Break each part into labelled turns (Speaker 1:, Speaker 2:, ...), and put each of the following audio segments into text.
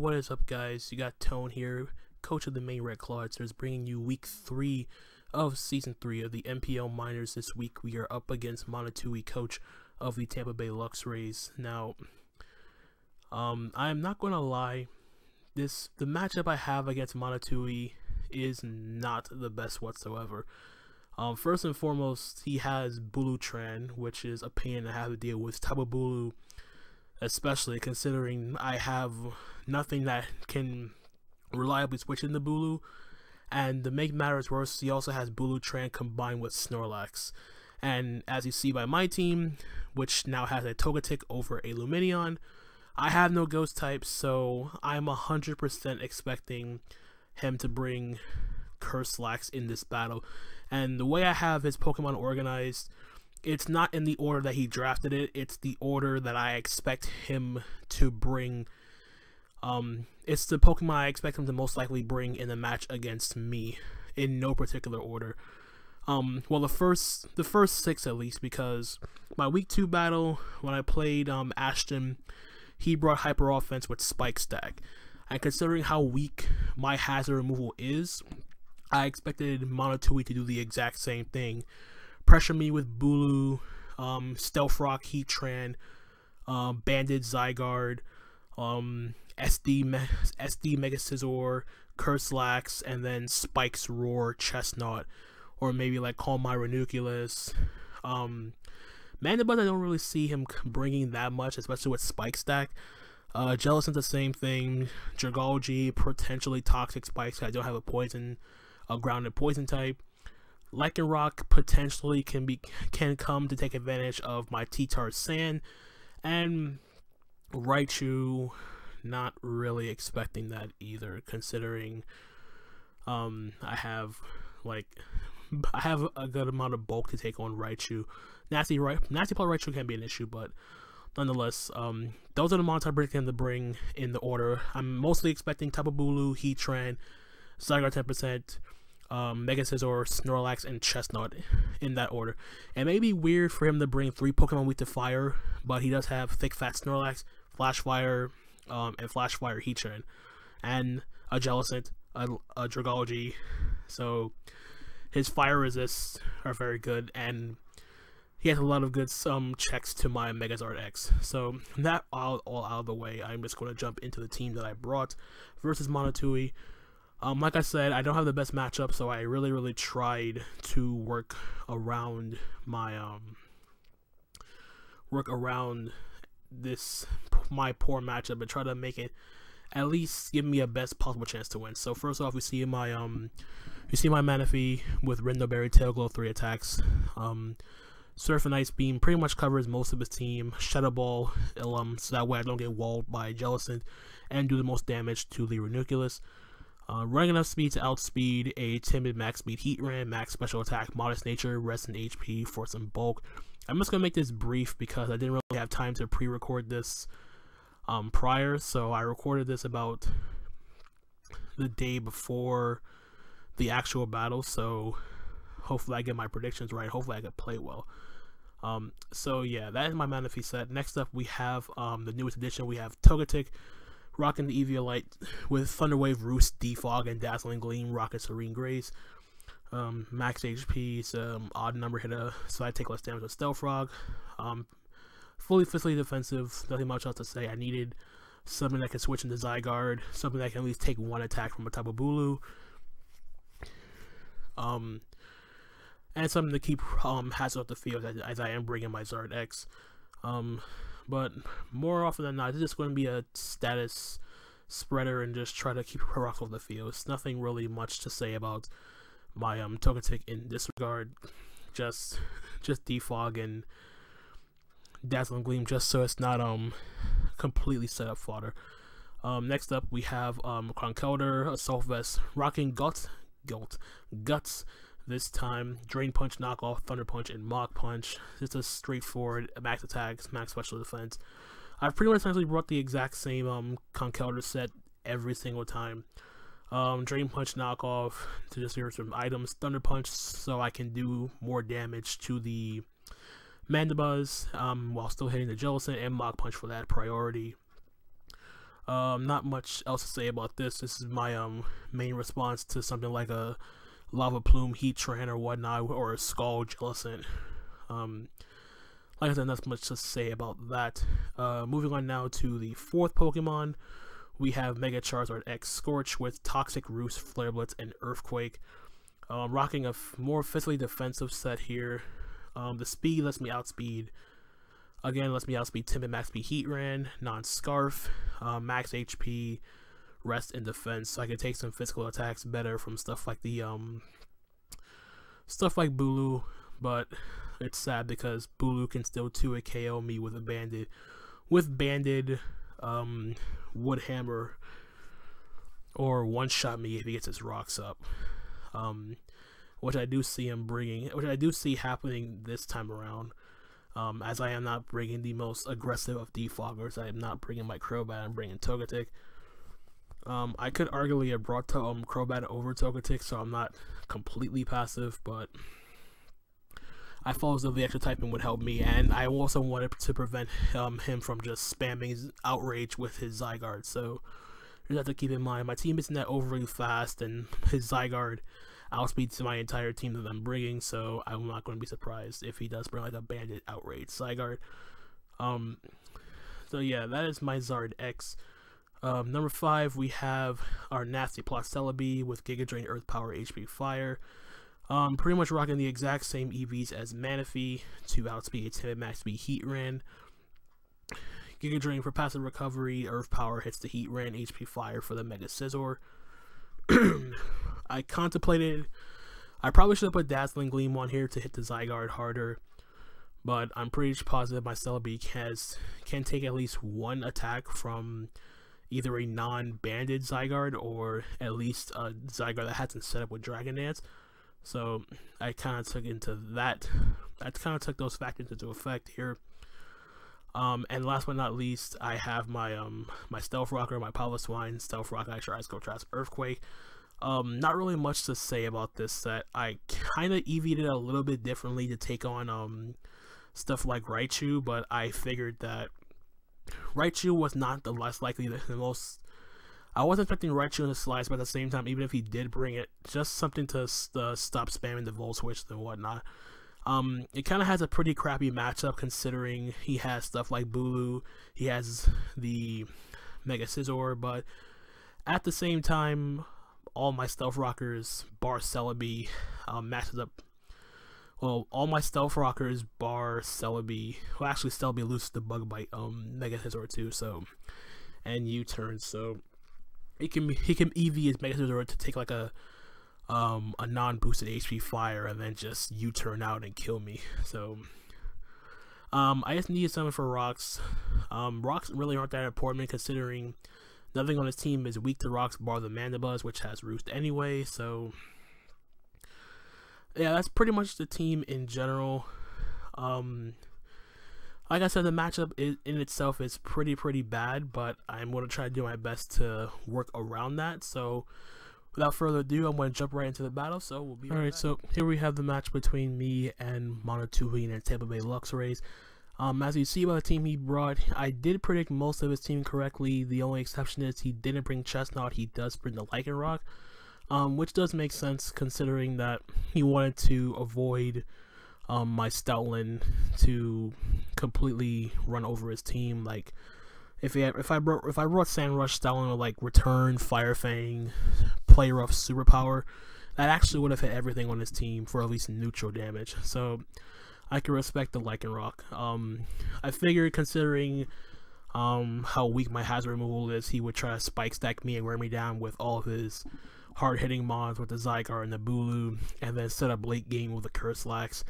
Speaker 1: What is up, guys? You got Tone here, coach of the Maine Red Clawitzers, bringing you week 3 of season 3 of the NPL Minors. This week we are up against Monotooi, coach of the Tampa Bay Luxrays. Now, I'm not gonna lie, the matchup I have against Monotooi is not the best whatsoever. First and foremost, he has Bulutran, which is a pain to have to deal with. Tapu Bulu, especially considering I have nothing that can reliably switch into Bulu, and to make matters worse, he also has Bulutran combined with Snorlax. And as you see by my team, which now has a Togetic over a Lumineon, I have no ghost types, so I'm 100% expecting him to bring Snorlax in this battle. And the way I have his Pokemon organized, it's not in the order that he drafted it, it's the order that I expect him to bring. It's the Pokemon I expect him to most likely bring in a match against me, in no particular order. Well, the first 6 at least, because my week 2 battle, when I played Ashton, he brought Hyper Offense with Spike Stack. And considering how weak my hazard removal is, I expected Monotooi to do the exact same thing. Pressure me with Bulu, Stealth Rock, Heatran, Banded Zygarde, SD Mega Scizor, Snorlax, and then Spike's Roar, Chestnut, or maybe like Calm My Ranunculus. Mandibuzz, I don't really see him bringing that much, especially with Spike Stack. Jellicent's the same thing. Dragalge, potentially Toxic Spikes. I don't have a grounded poison type. Lycanroc potentially can come to take advantage of my T-Tar Sand, and Raichu, not really expecting that either, considering I have a good amount of bulk to take on Raichu. Nasty Part Raichu can be an issue, but nonetheless, those are the mons I'm predicting to bring in the order. I'm mostly expecting Tapu Bulu, Heatran, Zygarde 10%, Mega Scizor, Snorlax, and Chestnut in that order. It may be weird for him to bring 3 Pokemon weak to fire, but he does have Thick Fat Snorlax, Flash Fire, and Flash Fire Heatran, and a Jellicent, a Dragalge. So his fire resists are very good, and he has a lot of good checks to my Megazord X. So that all out of the way, I'm just going to jump into the team that I brought versus Monotooi. Like I said, I don't have the best matchup, so I really tried to work around my my poor matchup and try to make it at least give me a best possible chance to win. So first off, we see my Manaphy with Rindo Berry, Tail Glow, 3 attacks. Surf and Ice Beam pretty much covers most of his team. Shadow Ball, so that way I don't get walled by Jellicent and do the most damage to the Ranunculus. Running enough speed to outspeed a timid max speed Heatran, max special attack, modest nature, rest in HP for some bulk. I'm just gonna make this brief because I didn't really have time to pre-record this prior, so I recorded this about the day before the actual battle, so hopefully I get my predictions right, hopefully I can play well. So yeah, that is my Manaphy set. Next up we have the newest addition. We have Togetic rocking the Eviolite with Thunder Wave, Roost, Defog, and Dazzling Gleam, rocking Serene Grace. Max HP is odd number hitter, so I take less damage with Stealth Rock. Fully physically defensive, nothing much else to say. I needed something that can switch into Zygarde, something that can at least take 1 attack from a Tapu Bulu. And something to keep hazard off the field as I am bringing my Zard X. But more often than not, it's just going to be a status spreader and just try to keep her rock off the field. It's nothing really much to say about my Togetic in this regard. Just defog and Dazzling Gleam, just so it's not completely set up fodder. Next up we have Conkeldurr, Assault Vest, rocking Guts. This time, Drain Punch, Knockoff, Thunder Punch, and Mach Punch. Just a straightforward max attacks, max special defense. I've pretty much essentially brought the exact same Conkeldurr set every single time. Drain Punch, Knockoff to just hear some items. Thunder Punch so I can do more damage to the Mandibuzz while still hitting the Jellicent, and Mach Punch for that priority. Not much else to say about this. This is my main response to something like a Lava Plume, Heatran, or whatnot, or a Skull Jellicent. Like I said, not much to say about that. Moving on now to the fourth Pokemon, we have Mega Charizard X Scorch with Toxic Roost, Flare Blitz, and Earthquake. Rocking a more physically defensive set here. The speed lets me outspeed. Again, lets me outspeed Timid, Max Speed Heatran, Non-Scarf, Max HP, Rest, and Defense. So I can take some physical attacks better from stuff like the stuff like Bulu, but it's sad because Bulu can still 2-hit KO me with a banded Wood Hammer, or one-shot me if he gets his rocks up. Which I do see happening this time around. As I am not bringing the most aggressive of defoggers. I am not bringing my Crobat, I'm bringing Togetic. I could arguably have brought Crobat over Togetic, so I'm not completely passive, but I felt as though the extra typing would help me, and I also wanted to prevent him from just spamming his Outrage with his Zygarde, so you have to keep in mind, my team isn't that overly fast, and his Zygarde outspeeds my entire team that I'm bringing, so I'm not going to be surprised if he does bring like a banded Outrage Zygarde. So yeah, that is my Zard X. Number 5, we have our nasty Plot Celebi with Giga Drain, Earth Power, HP Fire. Pretty much rocking the exact same EVs as Manaphy to outspeed Timid, Max Speed Heatran. Giga Drain for passive recovery, Earth Power hits the Heatran, HP Fire for the Mega Scizor. I contemplated, I probably should have put Dazzling Gleam on here to hit the Zygarde harder, but I'm pretty positive my Celebi can take at least one attack from either a non-banded Zygarde or at least a Zygarde that hasn't set up with Dragon Dance. So I kind of took those factors into effect here. And last but not least, I have my my Stealth Rocker, my Piloswine, Stealth Rock, Extra Ice Cold Traps, Earthquake. Not really much to say about this set. I kind of EV'd it a little bit differently to take on stuff like Raichu, but I figured that Raichu was not the less likely, the most. I wasn't expecting Raichu in the slice, but at the same time, even if he did bring it, just something to stop spamming the Volt Switch and whatnot. It kind of has a pretty crappy matchup considering he has stuff like Bulu, he has the Mega Scizor, but at the same time, all my Stealth Rockers bar Celebi matches up. Well, all my Stealth Rockers bar Celebi. Well, actually, Celebi loses the Bug Bite Mega Scizor too. So, and U-turn. So he can EV his Mega Scizor to take like a non-boosted HP Fire and then just U-turn out and kill me. So I just needed something for Rocks. Rocks really aren't that important considering nothing on his team is weak to Rocks bar the Mandibuzz, which has Roost anyway. So yeah, that's pretty much the team in general. Like I said, the matchup in itself is pretty bad, but I'm going to try to do my best to work around that. So without further ado, I'm going to jump right into the battle, so we'll be right back. So here we have the match between me and Monotooi and Tampa Bay Luxrays. As you see by the team he brought, I did predict most of his team correctly. The only exception is he didn't bring Chestnut, he does bring the Lycanroc, which does make sense considering that he wanted to avoid my Stoutland to completely run over his team. Like if I brought Sandrush, Stoutland would like return, Fire Fang, Play Rough, Superpower. That actually would have hit everything on his team for at least neutral damage. So I can respect the Lycanroc. I figured considering how weak my hazard removal is, he would try to spike stack me and wear me down with all of his hard hitting mons with the Zygarde and the Bulu, and then set up late game with the Curslax.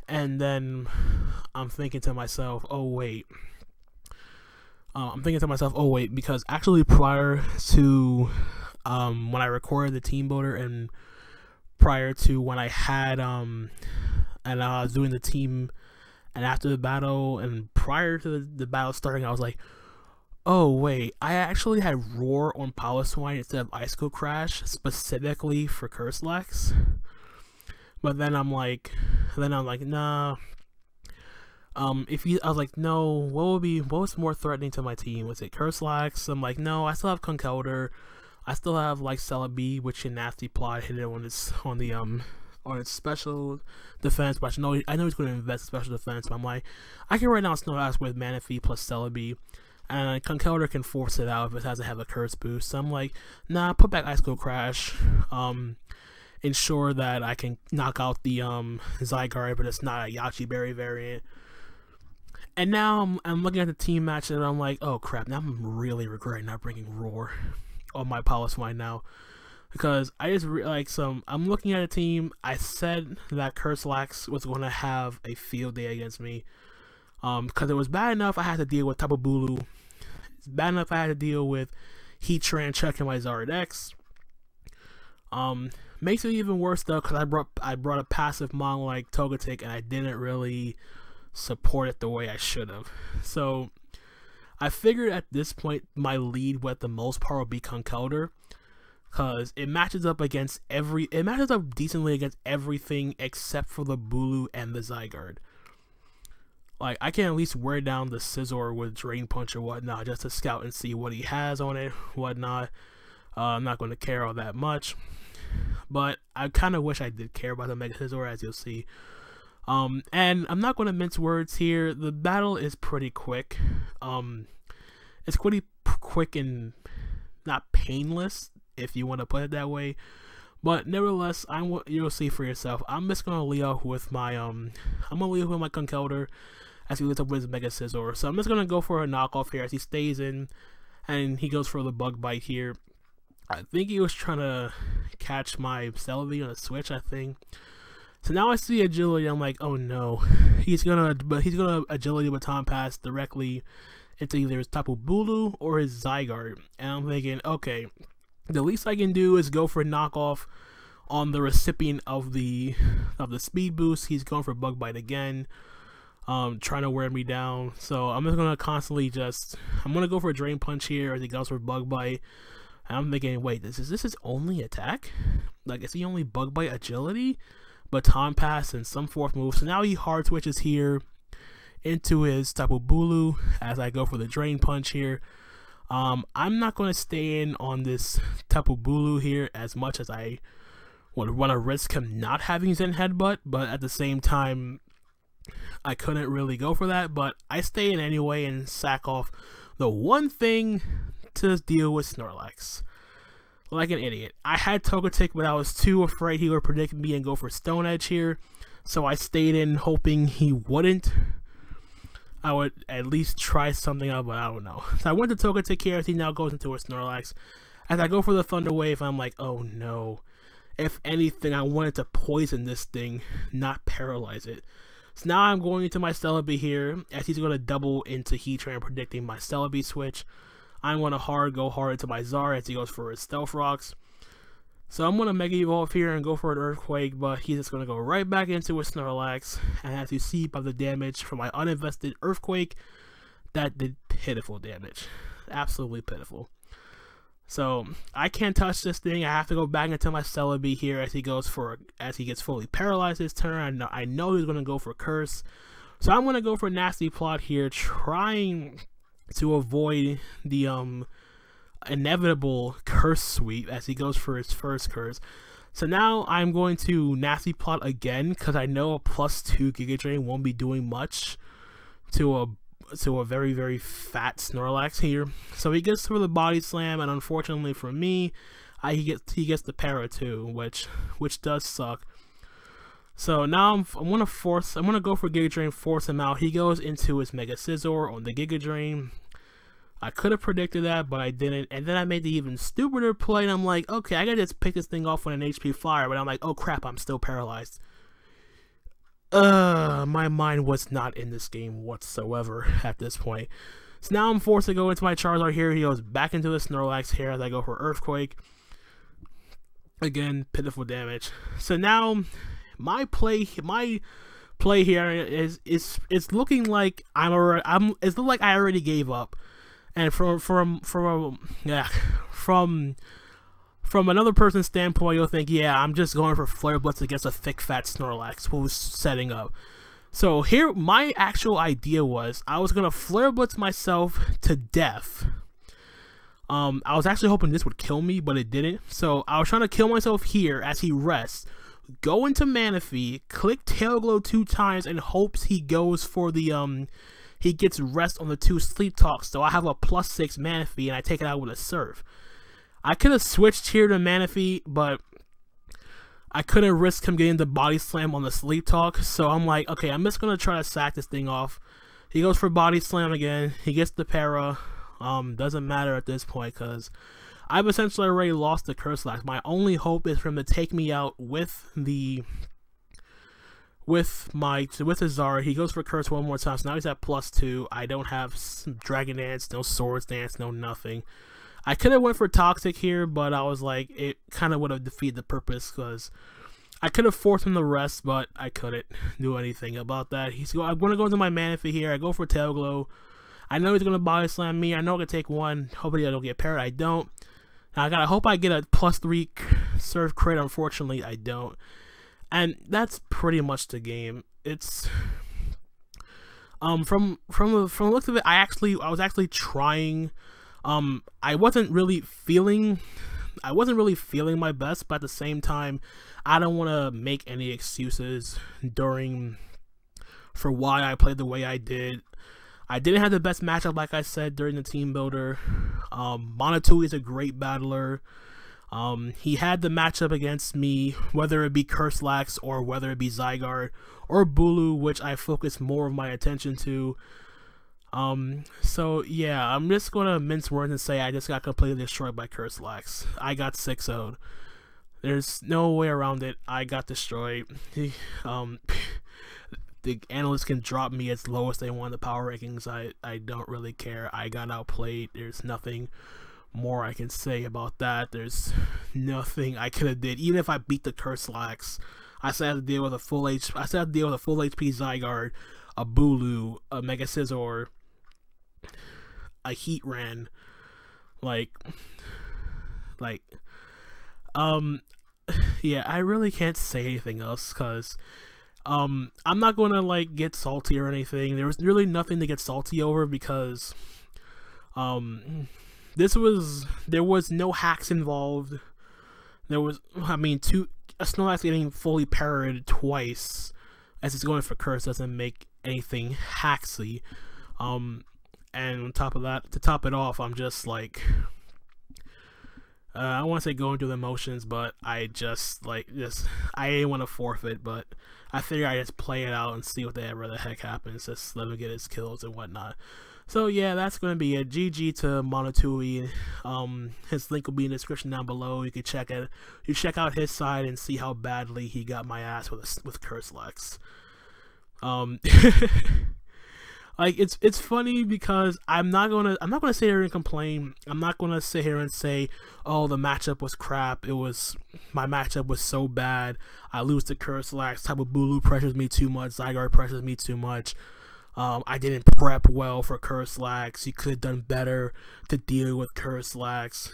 Speaker 1: And then I'm thinking to myself, oh wait, because actually prior to when I recorded the team builder and prior to when I had and I was doing the team and after the battle and prior to the battle starting, I was like, oh wait, I actually had Roar on Piloswine instead of Icicle Crash specifically for Curslax. But then I'm like, nah, I was like, no, what's more threatening to my team? Was it Curslax? I'm like, no, I still have Conkeldurr. I still have like Celebi, which can nasty plot hit it on its special defense, but I know he's going to invest in special defense. But I'm like, I can right now Snorlax with Manaphy plus Celebi, and Conkeldurr can force it out if it doesn't have a curse boost. So I'm like, nah, put back Ice Cold Crash. Ensure that I can knock out the Zygarde, but it's not a Yachi Berry variant. And now I'm looking at the team match and I'm like, oh crap, now I'm really regretting not bringing Roar on my Piloswine now. Because I just I'm looking at a team. I said that Curslax was going to have a field day against me. Because it was bad enough I had to deal with Tapu Bulu. It's bad enough I had to deal with Heatran checking my Zardex. Makes it even worse though, because I brought a passive mon like Togetic and I didn't really support it the way I should have. So I figured at this point my lead with the most part would be Conkeldurr, because it matches up decently against everything except for the Bulu and the Zygarde. Like, I can at least wear down the Scizor with Drain Punch or whatnot just to scout and see what he has on it, whatnot. I'm not going to care all that much, but I kind of wish I did care about the Mega Scizor, as you'll see. And I'm not going to mince words here. The battle is pretty quick. It's pretty quick and not painless, if you want to put it that way. But nevertheless, you'll see for yourself. I'm just gonna lead off with my Conkeldurr as he leads up with his Mega Scizor. So I'm just gonna go for a knockoff here as he stays in, and he goes for the Bug Bite here. I think he was trying to catch my Celebi on a switch, I think. So now I see Agility. I'm like, oh no, he's gonna Agility Baton Pass directly into either his Tapu Bulu or his Zygarde, and I'm thinking, okay, the least I can do is go for a knockoff on the recipient of the speed boost. He's going for Bug Bite again, trying to wear me down. So I'm just gonna I'm gonna go for a Drain Punch here as he goes for Bug Bite. And I'm thinking, wait, is this his only attack? Like, is he only Bug Bite Agility, Baton Pass, and some fourth move? So now he hard switches here into his Tapu Bulu as I go for the Drain Punch here. I'm not going to stay in on this Tapu Bulu here as much as I would want to risk him not having Zen Headbutt, but at the same time, I couldn't really go for that. But I stay in anyway and sack off the one thing to deal with Snorlax. Like an idiot. I had Togetic, but I was too afraid he would predict me and go for Stone Edge here, so I stayed in hoping he wouldn't. I would at least try something out, but I don't know. So I went to Togetic here as he now goes into a Snorlax. As I go for the Thunder Wave, I'm like, oh no. If anything, I wanted to poison this thing, not paralyze it. So now I'm going into my Celebi here, as he's going to double into Heatran, predicting my Celebi switch. I'm going to go hard into my Zar as he goes for his Stealth Rocks. So I'm going to Mega Evolve here and go for an Earthquake, but he's just going to go right back into a Snorlax. And as you see by the damage from my uninvested Earthquake, that did pitiful damage. Absolutely pitiful. So I can't touch this thing. I have to go back into my Celebi here as he gets fully paralyzed this turn. I know he's going to go for Curse. So I'm going to go for Nasty Plot here, trying to avoid the inevitable Curse sweep as he goes for his first Curse. So now I'm going to Nasty Plot again, because I know a +2 Giga Drain won't be doing much to a very, very fat Snorlax here. So he gets through the Body Slam, and unfortunately for me, he gets the Para too, which does suck. So now I'm gonna go for Giga Drain, force him out. He goes into his Mega Scizor on the Giga Drain. I could have predicted that, but I didn't. And then I made the even stupider play, and I'm like, okay, I gotta just pick this thing off with an HP Flyer, but I'm like, oh crap, I'm still paralyzed. My mind was not in this game whatsoever at this point. So now I'm forced to go into my Charizard here. He goes back into the Snorlax here as I go for Earthquake. Again, pitiful damage. So now my play here is looking like it's looking like I already gave up. And from another person's standpoint, you'll think, yeah, I'm just going for Flare Blitz against a thick fat Snorlax who's setting up. So here, my actual idea was I was gonna flare blitz myself to death. I was actually hoping this would kill me, but it didn't. So I was trying to kill myself here as he rests. Go into Manaphy, click Tail Glow 2 times, and hopes he goes for the he gets rest on the 2 Sleep Talks. So I have a +6 Manaphy, and I take it out with a Surf. I could have switched here to Manaphy, but I couldn't risk him getting the Body Slam on the Sleep Talk. So I'm like, okay, I'm just gonna try to sack this thing off. He goes for Body Slam again. He gets the Para. Doesn't matter at this point because I've essentially already lost the Curse Lax. My only hope is for him to take me out with his Zara. He goes for Curse one more time, so now he's at +2. I don't have Dragon Dance, no Swords Dance, no nothing. I could have went for Toxic here, but I was like, it kind of would have defeated the purpose because I could have forced him to rest, but I couldn't do anything about that. I'm going to go into my Manaphy here. I go for Tail Glow. I know he's going to Body Slam me. I know I can take one. Hopefully I don't get parried. I don't. Now I hope I get a +3 Surf crit. Unfortunately, I don't. And that's pretty much the game. It's from the looks of it, I was actually trying. I wasn't really feeling my best, but at the same time, I don't want to make any excuses for why I played the way I did. I didn't have the best matchup, like I said, during the team builder. Monotooi is a great battler. He had the matchup against me, whether it be Curse Lax or whether it be Zygarde or Bulu, which I focused more of my attention to. So yeah, I'm just gonna mince words and say I just got completely destroyed by Curse Lax. I got 6-0'd. There's no way around it. I got destroyed. The analysts can drop me as low as they want in the power rankings. I don't really care. I got outplayed. There's nothing more I can say about that. There's nothing I could have did. Even if I beat the Curse Lax, I still have to deal with a full HP Zygarde, a Bulu, a Mega Scizor, a Heatran, yeah, I really can't say anything else because I'm not gonna get salty or anything. There was really nothing to get salty over because there was no hacks involved. There was, a Snorlax getting fully parried twice as it's going for Curse doesn't make anything hacksy. And on top of that, to top it off, I'm just I want to say going through the motions, but I just I didn't want to forfeit, but I figure I just play it out and see whatever the heck happens. Just let him get his kills and whatnot. So yeah, that's going to be it. GG to Monotooi. His link will be in the description down below. You can check it. You check out his side and see how badly he got my ass with Curse Lax. It's funny because I'm not gonna sit here and complain. I'm not gonna sit here and say, oh, the matchup was crap. My matchup was so bad. I lose to Curse Lax. Type of Bulu pressures me too much. Zygarde pressures me too much. I didn't prep well for Curse Lax. You could have done better to deal with Curse Lax.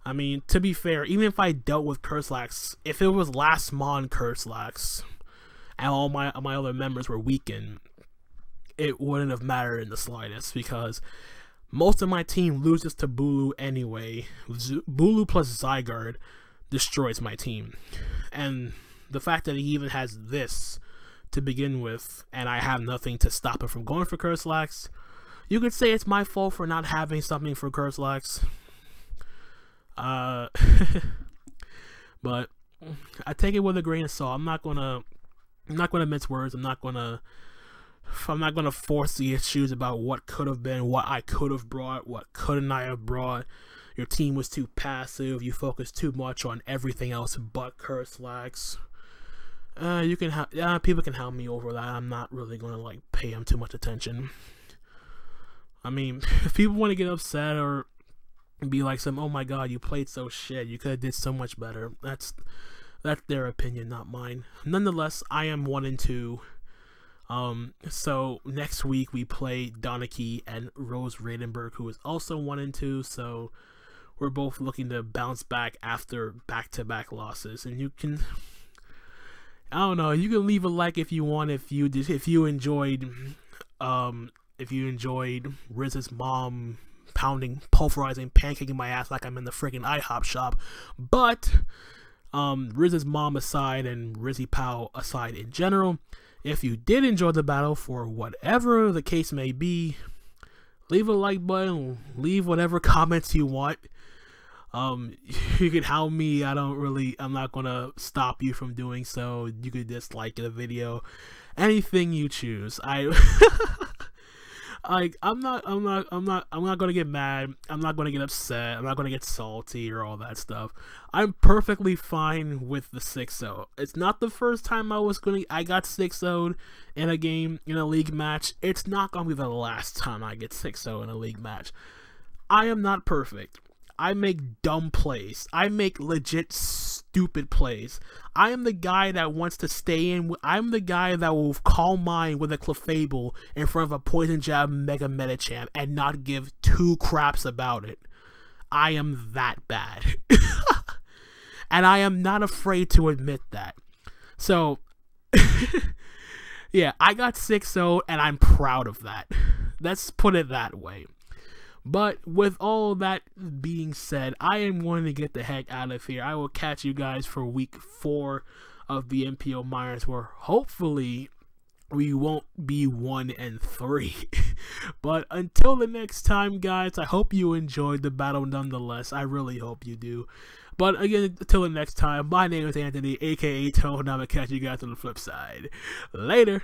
Speaker 1: I mean, to be fair, even if I dealt with Curse Lax, if it was last Mon Curse Lax and all my other members were weakened, it wouldn't have mattered in the slightest because most of my team loses to Bulu anyway. Bulu plus Zygarde destroys my team. And the fact that he even has this to begin with, and I have nothing to stop him from going for Curse Lax, you could say it's my fault for not having something for Curse Lax. But I take it with a grain of salt. I'm not gonna mince words. I'm not gonna force the issues about what could have been, what I could have brought, what couldn't I have brought. Your team was too passive. You focused too much on everything else but Curse Lax. People can hound me over that. I'm not really gonna pay them too much attention. I mean, if people want to get upset or be like oh my god, you played so shit, you could have did so much better, that's their opinion, not mine. Nonetheless, I am 1-2. So next week we play Donachie and Rose Radenberg, who is also 1-2. So we're both looking to bounce back after back-to-back losses, and I don't know. You can leave a like if you want. If you enjoyed Riz's mom pulverizing, pancaking my ass like I'm in the freaking IHOP shop. But Riz's mom aside and Rizzy Pow aside in general, if you did enjoy the battle for whatever the case may be, leave a like button, leave whatever comments you want. You can hound me. I'm not gonna stop you from doing so. You could dislike the video, anything you choose. I'm not gonna get mad. I'm not gonna get upset. I'm not gonna get salty or all that stuff. I'm perfectly fine with the 6-0. It's not the first time I got 6-0'd in a game, in a league match. It's not gonna be the last time I get 6-0 in a league match. I am not perfect. I make dumb plays. I make legit stupid plays. I am the guy that wants to stay in. I'm the guy that will call mine with a Clefable in front of a Poison Jab Mega Medicham and not give two craps about it. I am that bad. And I am not afraid to admit that. So, yeah, I got 6-0 and I'm proud of that. Let's put it that way. But with all that being said, I am going to get the heck out of here. I will catch you guys for week 4 of the NPL Minors, where hopefully we won't be 1-3. But until the next time, guys, I hope you enjoyed the battle nonetheless. I really hope you do. But again, until the next time, my name is Anthony, aka Toe, and I'm going to catch you guys on the flip side. Later.